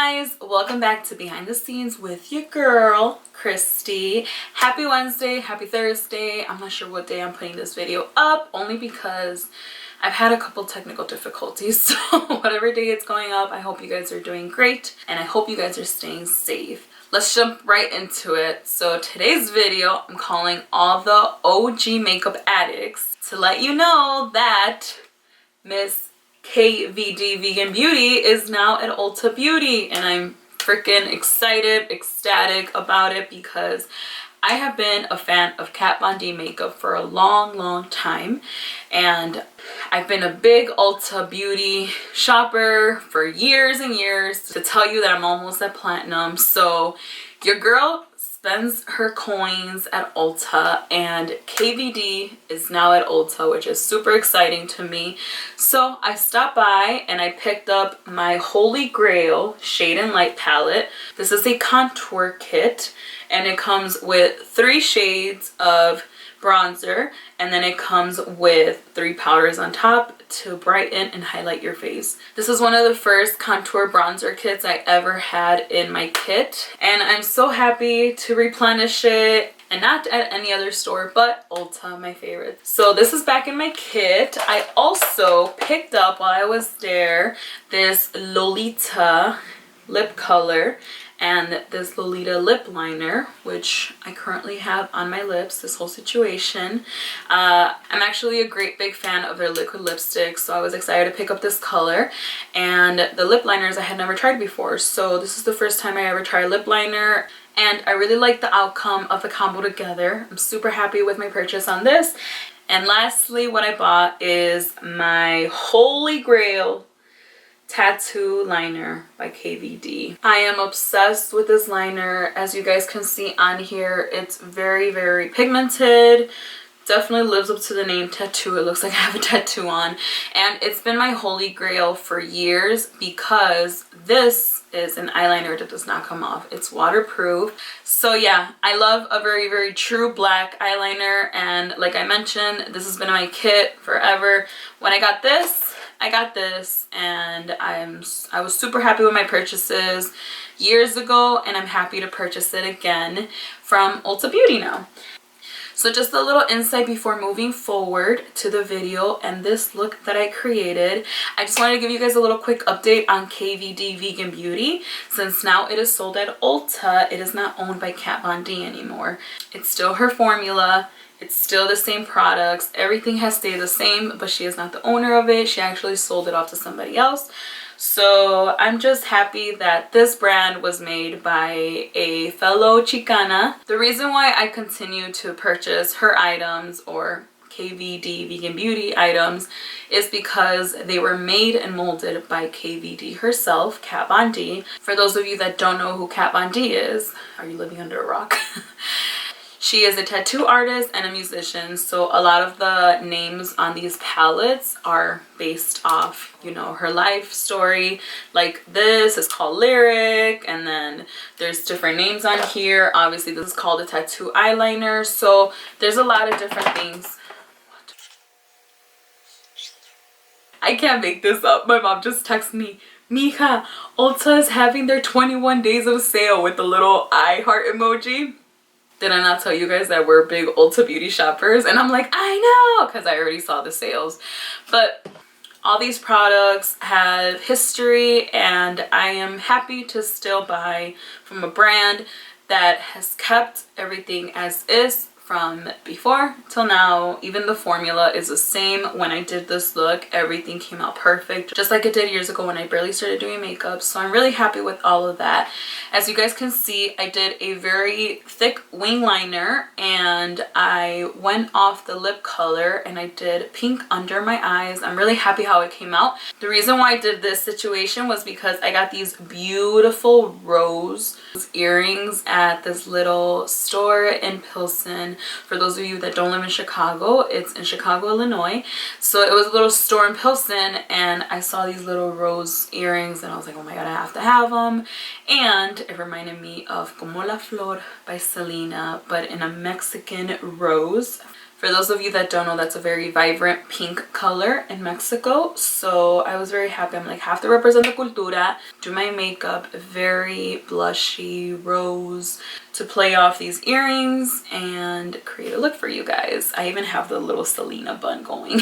guys, welcome back to Behind the Scenes with your girl Christy. Happy Wednesday, happy Thursday. I'm not sure what day I'm putting this video up, only because I've had a couple technical difficulties. So whatever day it's going up, I hope you guys are doing great and I hope you guys are staying safe. Let's jump right into it. So today's video I'm calling all the OG makeup addicts to let you know that Miss KVD Vegan Beauty is now at Ulta Beauty, and I'm freaking excited, ecstatic about it because I have been a fan of Kat Von D makeup for a long time, and I've been a big Ulta Beauty shopper for years and years. To tell you that I'm almost at platinum, so your girl spends her coins at Ulta, and KVD is now at Ulta, which is super exciting to me. So I stopped by and I picked up my Holy Grail Shade and Light palette. This is a contour kit and it comes with 3 shades of bronzer, and then it comes with 3 powders on top to brighten and highlight your face. This is one of the first contour bronzer kits I ever had in my kit, and I'm so happy to replenish it, and not at any other store but Ulta, my favorite. So this is back in my kit. I also picked up while I was there this Lolita lip color and this Lolita lip liner, which I currently have on my lips this whole situation. I'm actually a great big fan of their liquid lipsticks, so I was excited to pick up this color. And the lip liners I had never tried before, so this is the first time I ever tried lip liner, and I really like the outcome of the combo together. I'm super happy with my purchase on this. And lastly, what I bought is my Holy Grail tattoo liner by KVD. I am obsessed with this liner. As you guys can see on here, it's very pigmented. Definitely lives up to the name tattoo. It looks like I have a tattoo on, and it's been my holy grail for years because this is an eyeliner that does not come off. It's waterproof. So yeah, I love a very true black eyeliner, and like I mentioned, this has been in my kit forever. When I got this, and I was super happy with my purchases years ago, and I'm happy to purchase it again from Ulta Beauty now. So just a little insight before moving forward to the video and this look that I created. I just wanted to give you guys a little quick update on KVD Vegan Beauty. Since now it is sold at Ulta, it is not owned by Kat Von D anymore. It's still her formula. It's still the same products. Everything has stayed the same, but she is not the owner of it. She actually sold it off to somebody else. So I'm just happy that this brand was made by a fellow Chicana. The reason why I continue to purchase her items, or KVD Vegan Beauty items, is because they were made and molded by KVD herself, Kat Von D. For those of you that don't know who Kat Von D is, are you living under a rock? She is a tattoo artist and a musician, so a lot of the names on these palettes are based off, you know, her life story. Like this is called Lyric, and then there's different names on here. Obviously this is called a tattoo eyeliner, so there's a lot of different things. I can't make this up. My mom just texted me, Mija, Ulta is having their 21 days of sale with the little eye heart emoji. Did I not tell you guys that we're big Ulta Beauty shoppers? And I'm like, I know, because I already saw the sales. But all these products have history, and I am happy to still buy from a brand that has kept everything as is from before till now. Even the formula is the same. When I did this look, everything came out perfect, just like it did years ago when I barely started doing makeup. So I'm really happy with all of that. As you guys can see, I did a very thick wing liner, and I went off the lip color and I did pink under my eyes. I'm really happy how it came out. The reason why I did this situation was because I got these beautiful rose earrings at this little store in Pilsen. For those of you that don't live in Chicago, it's in Chicago, Illinois. So it was a little store in Pilsen, and I saw these little rose earrings and I was like, oh my god, I have to have them. And it reminded me of Como la Flor by Selena, but in a Mexican rose. For those of you that don't know, that's a very vibrant pink color in Mexico. So I was very happy. I'm like, have to represent the cultura. Do my makeup very blushy rose to play off these earrings and create a look for you guys. I even have the little Selena bun going.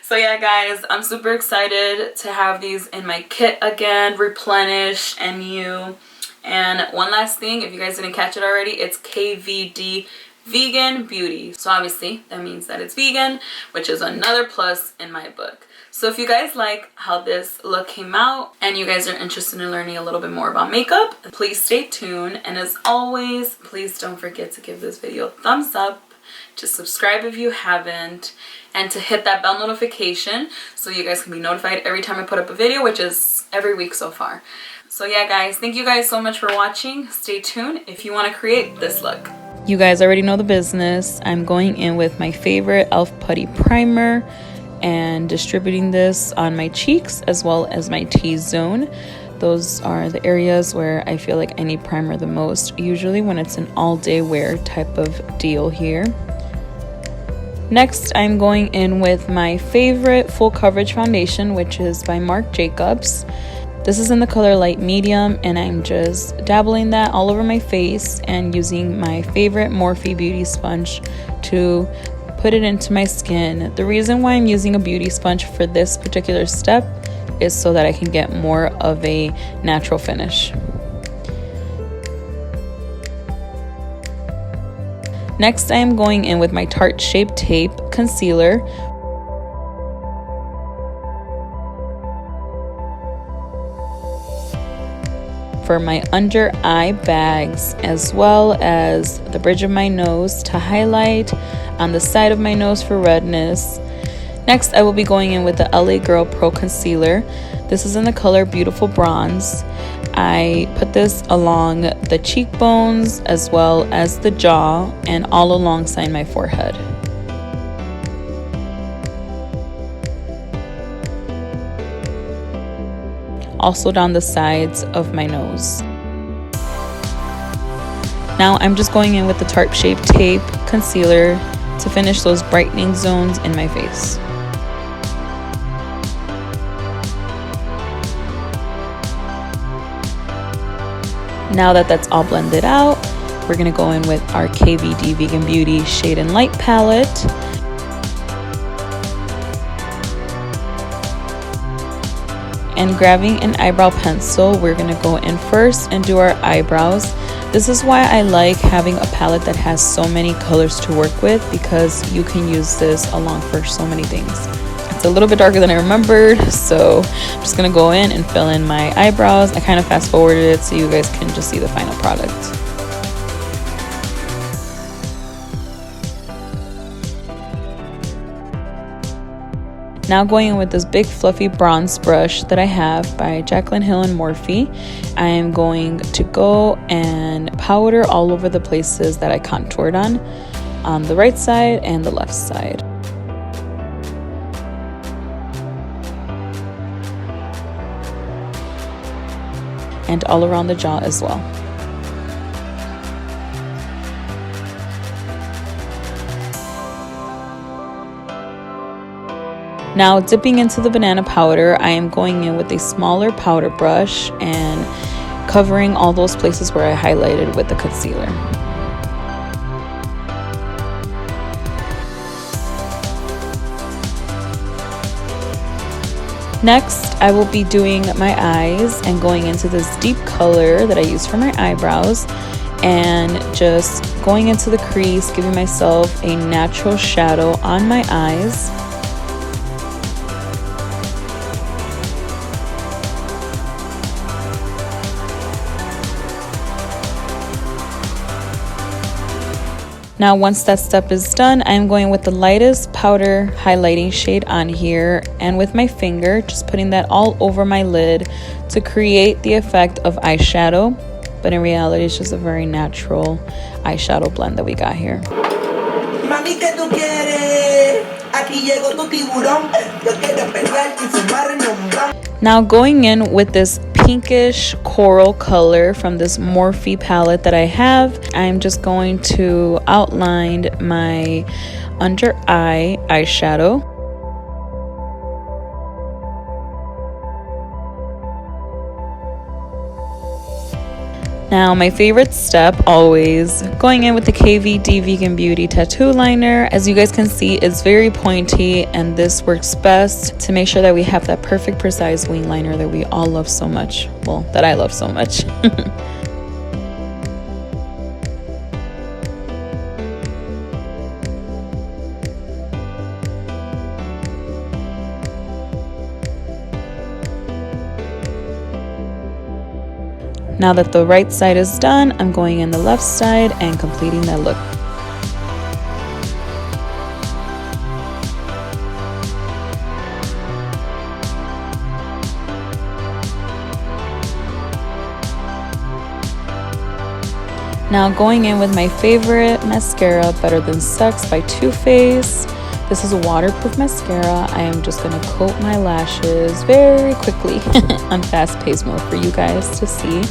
So yeah, guys, I'm super excited to have these in my kit again, replenished and new. And one last thing, if you guys didn't catch it already, it's KVD Vegan Beauty. So obviously that means that it's vegan, which is another plus in my book. So if you guys like how this look came out and you guys are interested in learning a little bit more about makeup, please stay tuned. And as always, please don't forget to give this video a thumbs up, to subscribe if you haven't, and to hit that bell notification so you guys can be notified every time I put up a video, which is every week so far. So yeah, guys, thank you guys so much for watching. Stay tuned if you want to create this look. You guys already know the business. I'm going in with my favorite e.l.f. Putty Primer and distributing this on my cheeks as well as my T-zone. Those are the areas where I feel like I need primer the most, usually when it's an all-day wear type of deal here. Next, I'm going in with my favorite full coverage foundation, which is by Marc Jacobs. This is in the color light medium, and I'm just dabbling that all over my face and using my favorite Morphe beauty sponge to put it into my skin. The reason why I'm using a beauty sponge for this particular step is so that I can get more of a natural finish. Next, I am going in with my Tarte Shape Tape Concealer. For my under eye bags, as well as the bridge of my nose to highlight, on the side of my nose for redness. Next, I will be going in with the LA Girl Pro Concealer. This is in the color Beautiful Bronze. I put this along the cheekbones as well as the jaw and all alongside my forehead. Also down the sides of my nose. Now I'm just going in with the Tarte Shape Tape Concealer to finish those brightening zones in my face. Now that that's all blended out, we're gonna go in with our KVD Vegan Beauty Shade and Light palette. And grabbing an eyebrow pencil, we're gonna go in first and do our eyebrows. This is why I like having a palette that has so many colors to work with, because you can use this along for so many things. It's a little bit darker than I remembered, so I'm just gonna go in and fill in my eyebrows. I kind of fast forwarded it so you guys can just see the final product. Now going in with this big fluffy bronze brush that I have by Jaclyn Hill and Morphe, I am going to go and powder all over the places that I contoured on the right side and the left side. And all around the jaw as well. Now dipping into the banana powder, I am going in with a smaller powder brush and covering all those places where I highlighted with the concealer. Next, I will be doing my eyes and going into this deep color that I use for my eyebrows and just going into the crease, giving myself a natural shadow on my eyes. Now once that step is done, I'm going with the lightest powder highlighting shade on here, and with my finger just putting that all over my lid to create the effect of eyeshadow, but in reality it's just a very natural eyeshadow blend that we got here. Now going in with this pinkish coral color from this Morphe palette that I have. I'm just going to outline my under eye eyeshadow. Now, my favorite step, always, going in with the KVD Vegan Beauty tattoo liner. As you guys can see, it's very pointy, and this works best to make sure that we have that perfect, precise wing liner that we all love so much. Well, that I love so much. Now that the right side is done, I'm going in the left side and completing that look. Now going in with my favorite mascara, Better Than Sex by Too Faced. This is a waterproof mascara. I am just going to coat my lashes very quickly on fast-paced mode for you guys to see.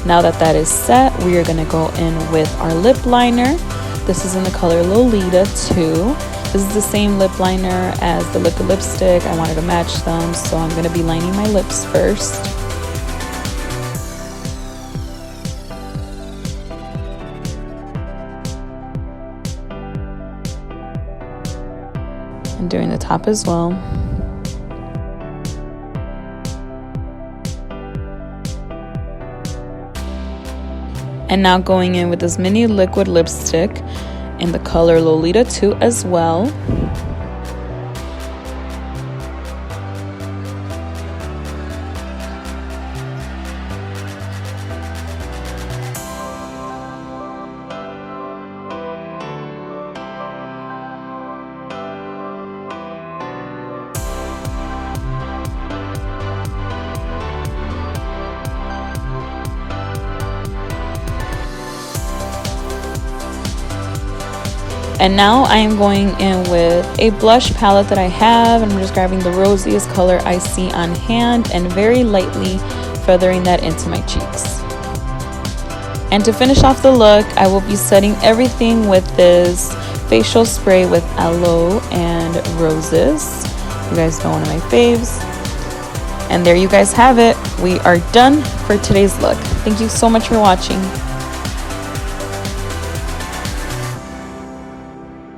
Now that that is set, we are going to go in with our lip liner. This is in the color Lolita 2. This is the same lip liner as the liquid lipstick. I wanted to match them, so I'm going to be lining my lips first. And doing the top as well. And now going in with this mini liquid lipstick in the color Lolita 2 as well. And now I am going in with a blush palette that I have, and I'm just grabbing the rosiest color I see on hand and very lightly feathering that into my cheeks. And to finish off the look, I will be setting everything with this facial spray with aloe and roses. You guys know one of my faves. And there you guys have it. We are done for today's look. Thank you so much for watching.